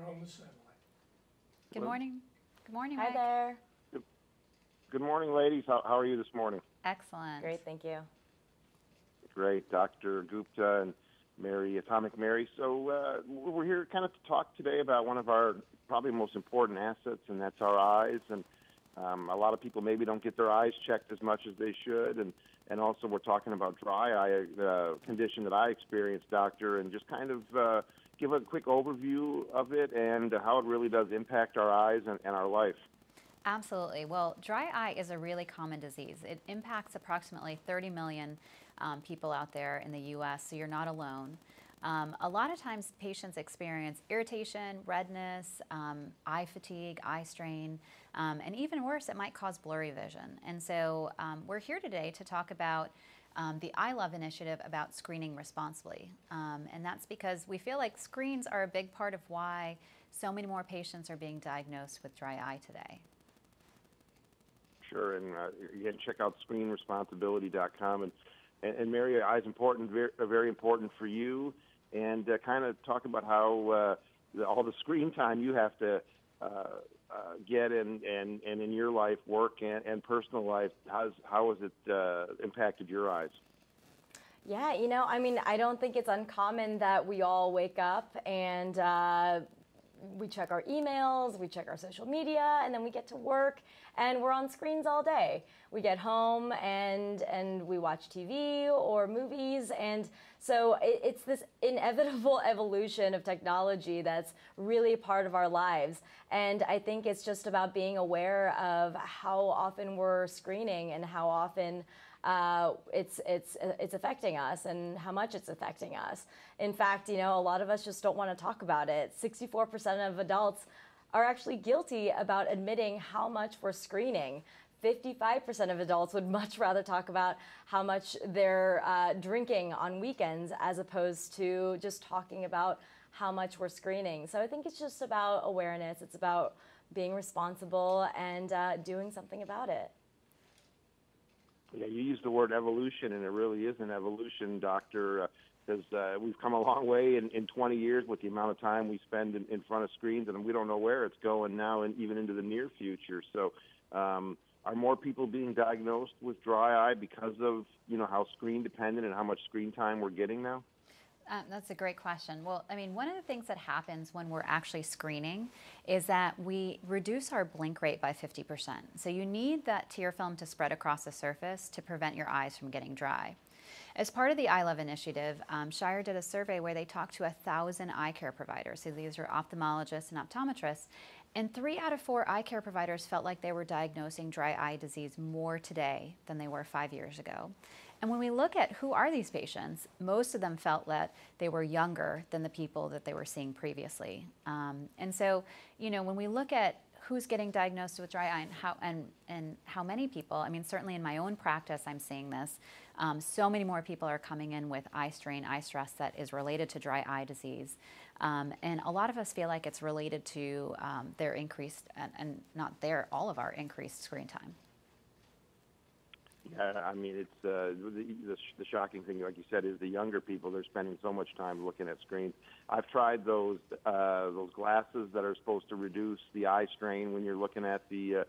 Oklahoma satellite. Good morning. Good morning, Hi Mike. there. Good morning, ladies. How are you this morning? Excellent. Great, thank you. Great, Dr. Gupta and Mari, AtomicMari. So we're here kind of to talk today about one of our probably most important assets, and that's our eyes. And a lot of people maybe don't get their eyes checked as much as they should. And also we're talking about dry eye, the condition that I experienced, doctor, and just kind of give a quick overview of it and how it really does impact our eyes and our life. Absolutely. Well, dry eye is a really common disease. It impacts approximately 30 million people out there in the U.S., so you're not alone. A lot of times patients experience irritation, redness, eye fatigue, eye strain, and even worse, it might cause blurry vision. And so we're here today to talk about the I Love initiative about screening responsibly. And that's because we feel like screens are a big part of why so many more patients are being diagnosed with dry eye today. Sure, and you can check out screenresponsibility.com. And Mary, eye is important, very important for you, and kind of talk about how all the screen time you have to get in your life, work and personal life. How has it impacted your eyes? Yeah, you know, I mean, I don't think it's uncommon that we all wake up and we check our emails, we check our social media, and then we get to work and we're on screens all day. We get home and we watch TV or movies, and so it's this inevitable evolution of technology that's really part of our lives. And I think it's just about being aware of how often we're screening and how often it's affecting us and how much it's affecting us. In fact, you know, a lot of us just don't want to talk about it. 64% of adults are actually guilty about admitting how much we're screening. 55% of adults would much rather talk about how much they're drinking on weekends as opposed to just talking about how much we're screening. So I think it's just about awareness. It's about being responsible and doing something about it. Yeah, you used the word evolution, and it really is an evolution, doctor, because we've come a long way in 20 years with the amount of time we spend in front of screens, and we don't know where it's going now and even into the near future. So are more people being diagnosed with dry eye because of, you know, how screen dependent and how much screen time we're getting now? That's a great question. Well, I mean, one of the things that happens when we're actually screening is that we reduce our blink rate by 50%. So you need that tear film to spread across the surface to prevent your eyes from getting dry. As part of the I Love initiative, Shire did a survey where they talked to 1,000 eye care providers. So these are ophthalmologists and optometrists. And 3 out of 4 eye care providers felt like they were diagnosing dry eye disease more today than they were 5 years ago. And when we look at who are these patients, most of them felt that they were younger than the people that they were seeing previously. And so, you know, when we look at who's getting diagnosed with dry eye and how many people, I mean, certainly in my own practice, I'm seeing this. So many more people are coming in with eye strain, eye stress that is related to dry eye disease. And a lot of us feel like it's related to their increased, and not their, all of our increased screen time. Yeah, I mean, it's the shocking thing, like you said, is the younger people. They're spending so much time looking at screens. I've tried those glasses that are supposed to reduce the eye strain when you're looking at the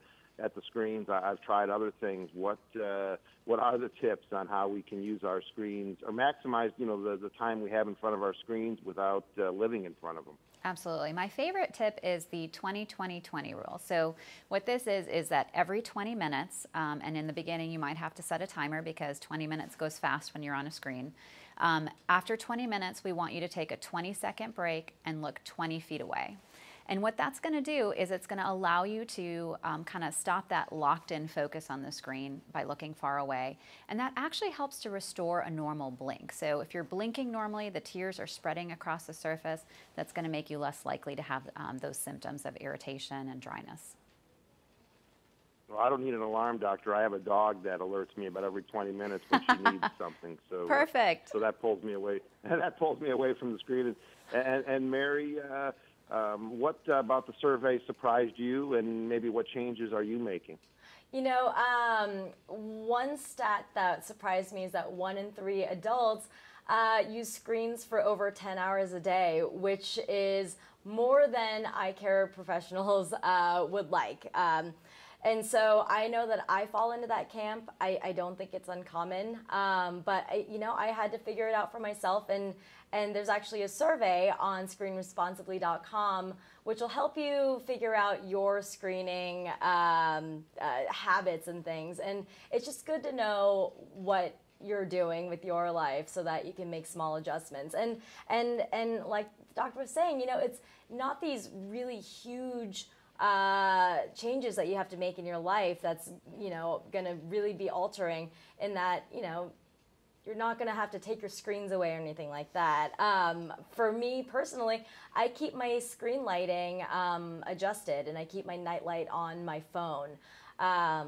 screens. I've tried other things. What are the tips on how we can use our screens or maximize, you know, the time we have in front of our screens without living in front of them? Absolutely. My favorite tip is the 20-20-20 rule. So what this is that every 20 minutes, and in the beginning you might have to set a timer because 20 minutes goes fast when you're on a screen. After 20 minutes, we want you to take a 20-second break and look 20 feet away. And what that's going to do is it's going to allow you to kind of stop that locked-in focus on the screen by looking far away. And that actually helps to restore a normal blink. So if you're blinking normally, the tears are spreading across the surface. That's going to make you less likely to have those symptoms of irritation and dryness. Well, I don't need an alarm, doctor. I have a dog that alerts me about every 20 minutes when she needs something. So perfect. So that pulls me away. That pulls me away from the screen. And Mary, what about the survey surprised you, and maybe what changes are you making? You know, one stat that surprised me is that 1 in 3 adults use screens for over 10 hours a day, which is more than eye care professionals would like. And so I know that I fall into that camp. I don't think it's uncommon, but I had to figure it out for myself. And there's actually a survey on screenresponsibly.com which will help you figure out your screening habits and things. And it's just good to know what you're doing with your life so that you can make small adjustments. And like the doctor was saying, it's not these really huge changes that you have to make in your life that's going to really be altering, in that you're not going to have to take your screens away or anything like that. For me personally, I keep my screen lighting adjusted, and I keep my night light on my phone,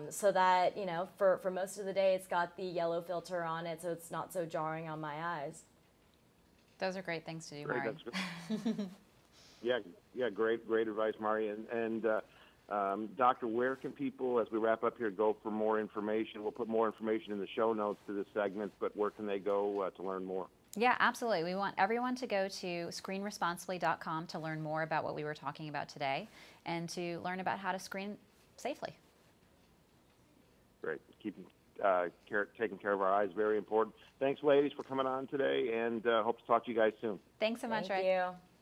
so that for most of the day it's got the yellow filter on it, so it's not so jarring on my eyes. Those are great things to do, Great, Mari. that's good. Yeah, great advice, Mari. And Doctor, where can people, as we wrap up here, go for more information? We'll put more information in the show notes to this segment, but where can they go to learn more? Yeah, absolutely. We want everyone to go to screenresponsibly.com to learn more about what we were talking about today and to learn about how to screen safely. Great. Taking care of our eyes, very important. Thanks, ladies, for coming on today, and hope to talk to you guys soon. Thanks so much, Thank Ray. you.